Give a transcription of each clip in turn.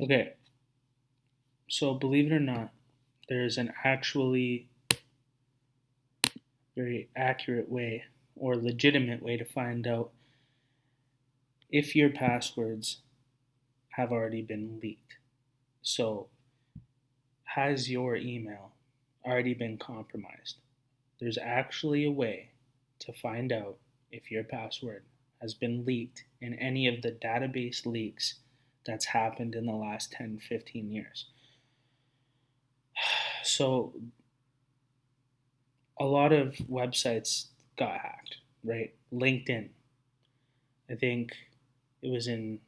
Okay, so believe it or not, there's an actually very accurate way or legitimate way to find out if your passwords have already been leaked. So, has your email already been compromised? There's actually a way to find out if your password has been leaked in any of the database leaks that's happened in the last 10, 15 years. So, a lot of websites got hacked, right? LinkedIn, I think it was in,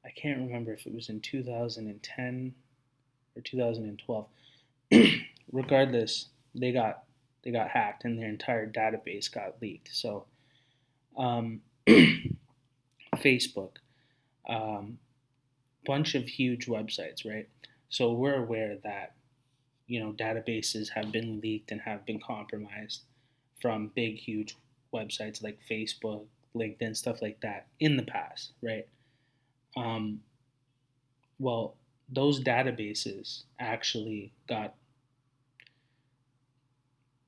I can't remember if it was in 2010 or 2012. Regardless, they got hacked and their entire database got leaked. So, um, Facebook, um, bunch of huge websites, right? So we're aware that databases have been leaked and have been compromised from big, huge websites like Facebook, LinkedIn, stuff like that in the past, right? Um, well, those databases actually got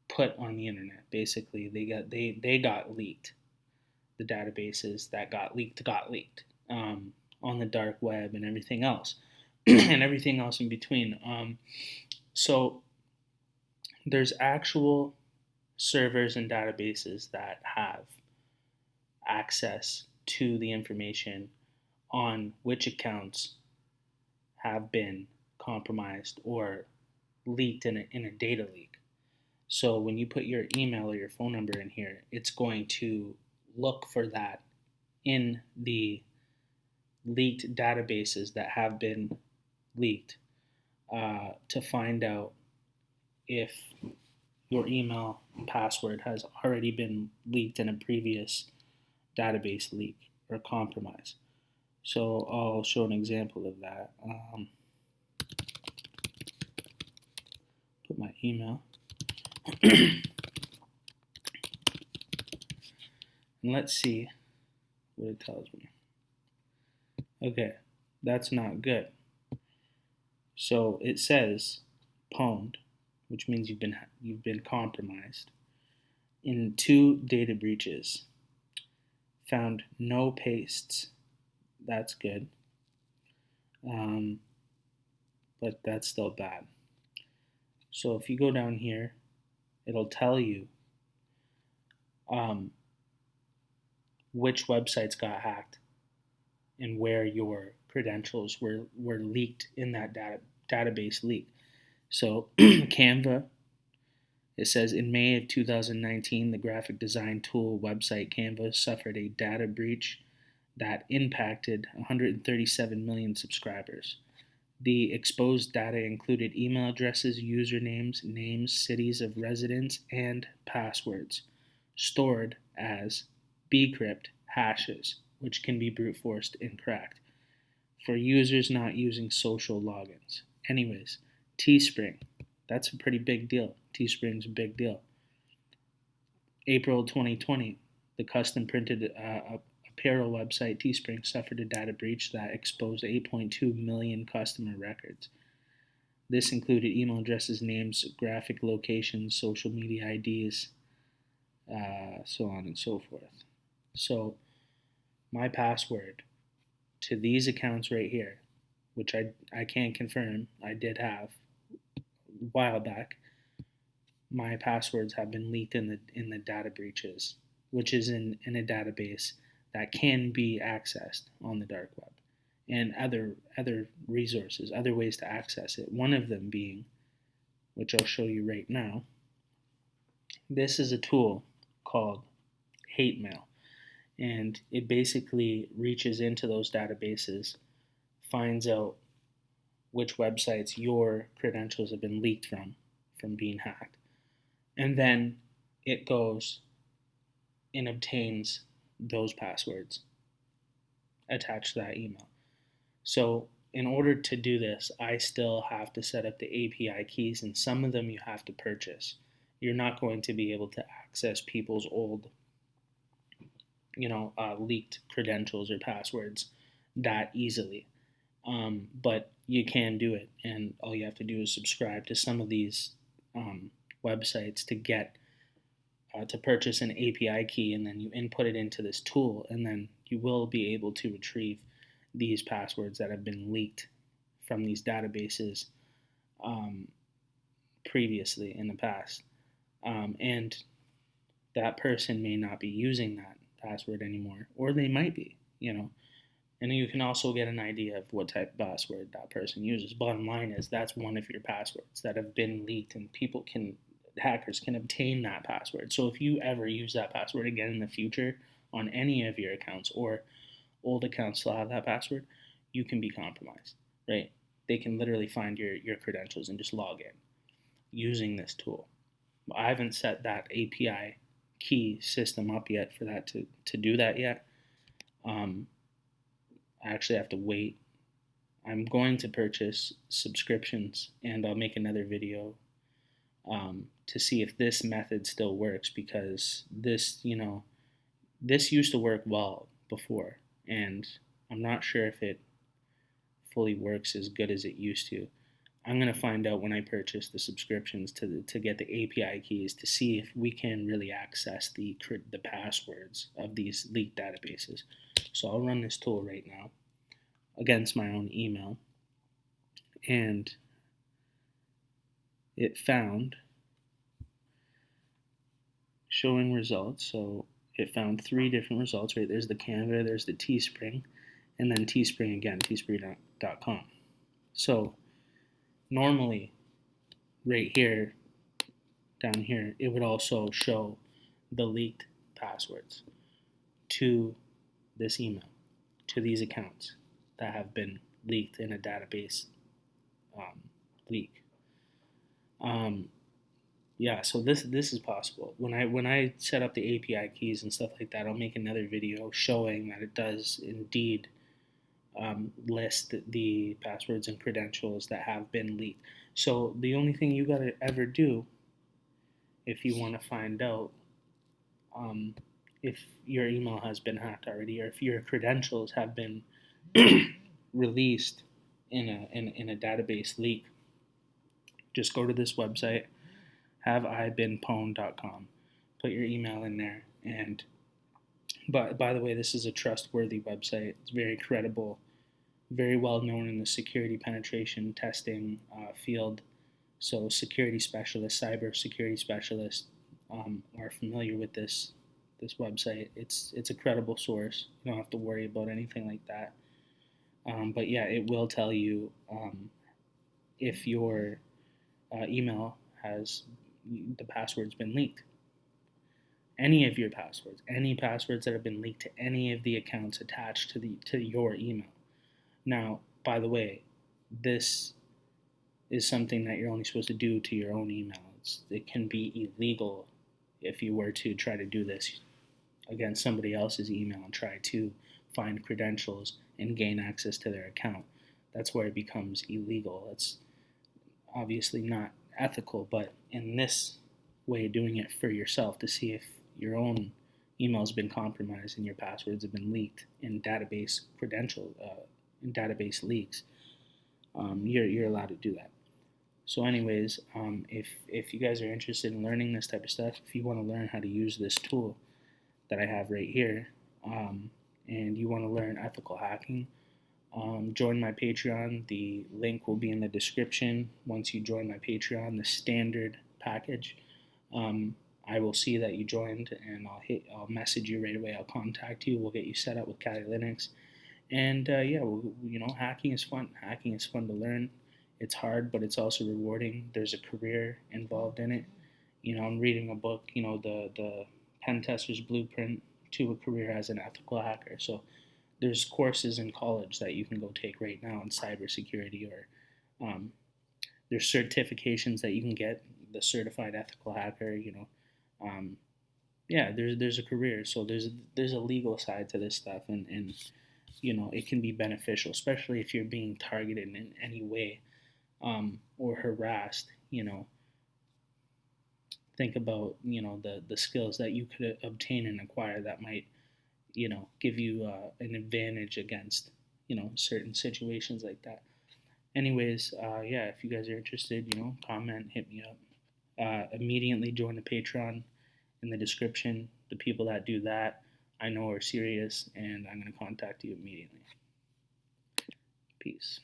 put on the internet. Basically, they got leaked. The databases that got leaked on the dark web and everything else, and everything else in between. So there's actual servers and databases that have access to the information on which accounts have been compromised or leaked in a data leak. So when you put your email or your phone number in here, it's going to look for that in the leaked databases that have been leaked to find out if your email password has already been leaked in a previous database leak or compromise. So I'll show an example of that. Put my email. And let's see what it tells me. Okay, that's not good. So it says pwned, which means you've been compromised. In two data breaches, found no pastes. That's good, um, but that's still bad. So if you go down here, it'll tell you um, which websites got hacked and where your credentials were leaked in that database leak. So Canva, it says in May of 2019, the graphic design tool website Canva suffered a data breach that impacted 137 million subscribers. The exposed data included email addresses, usernames, names, cities of residence, and passwords stored as bcrypt hashes, which can be brute forced and cracked for users not using social logins. Anyways, Teespring, that's a pretty big deal. Teespring's a big deal. April 2020, the custom printed apparel website Teespring suffered a data breach that exposed 8.2 million customer records. This included email addresses, names, graphic locations, social media IDs, so on and so forth. So, my password to these accounts right here, which I can confirm I did have a while back, my passwords have been leaked in the data breaches, which is in a database that can be accessed on the dark web, and other resources, other ways to access it. One of them being, which I'll show you right now. This is a tool called Hate Mail, and it basically reaches into those databases, finds out which websites your credentials have been leaked from being hacked, and then it goes and obtains those passwords attached to that email. So in order to do this, I still have to set up the API keys, and some of them you have to purchase. You're not going to be able to access people's old, leaked credentials or passwords that easily. But you can do it, and all you have to do is subscribe to some of these um, websites to get to purchase an API key, and then you input it into this tool, and then you will be able to retrieve these passwords that have been leaked from these databases um, previously in the past. And that person may not be using that password anymore, or they might be, you know. And you can also get an idea of what type of password that person uses. Bottom line is that's one of your passwords that have been leaked, and hackers can obtain that password. So if you ever use that password again in the future on any of your accounts, or old accounts still have that password, you can be compromised, right? They can literally find your credentials and just log in using this tool. I haven't set that API key system up yet for that to do that yet. Um, I actually have to wait. I'm going to purchase subscriptions, and I'll make another video to see if this method still works, because this used to work well before, and I'm not sure if it fully works as good as it used to. I'm going to find out when I purchase the subscriptions to get the API keys to see if we can really access the passwords of these leaked databases. So I'll run this tool right now against my own email, and it found showing results. So it found 3 different results, right? There's the Canva, there's the Teespring, and then Teespring again, teespring.com. So normally, right here, down here, it would also show the leaked passwords to this email, to these accounts that have been leaked in a database leak. Um, yeah, so this is possible. When I set up the API keys and stuff like that, I'll make another video showing that it does indeed list the passwords and credentials that have been leaked. So the only thing you gotta ever do if you want to find out um, if your email has been hacked already, or if your credentials have been released in a database leak, just go to this website, haveibeenpwned.com. Put your email in there, and by the way, this is a trustworthy website. It's very credible, very well known in the security penetration testing field. So security specialists, cyber security specialists, are familiar with this website. It's a credible source. You don't have to worry about anything like that. But yeah, it will tell you if your email has the password's been leaked. Any of your passwords, any passwords that have been leaked to any of the accounts attached to your email. Now, by the way, this is something that you're only supposed to do to your own email. It can be illegal if you were to try to do this against somebody else's email and try to find credentials and gain access to their account. That's where it becomes illegal. It's obviously not ethical, but in this way, doing it for yourself to see if your own email has been compromised and your passwords have been leaked in database leaks, you're allowed to do that. So, anyways, if you guys are interested in learning this type of stuff, if you want to learn how to use this tool that I have right here, and you want to learn ethical hacking, join my Patreon. The link will be in the description. Once you join my Patreon, the standard package, I will see that you joined, and I'll message you right away. I'll contact you. We'll get you set up with Kali Linux, and yeah, hacking is fun. Hacking is fun to learn. It's hard, but it's also rewarding. There's a career involved in it. I'm reading a book. The pen tester's blueprint to a career as an ethical hacker. So there's courses in college that you can go take right now in cybersecurity, or there's certifications that you can get. The certified ethical hacker. Um, yeah, there's a career. So there's a legal side to this stuff, and it can be beneficial, especially if you're being targeted in any way, or harassed. Think about the skills that you could obtain and acquire that might give you an advantage against certain situations like that. Anyways, yeah, if you guys are interested, comment, hit me up. Immediately join the Patreon in the description. The people that do that, I know are serious, and I'm going to contact you immediately. Peace.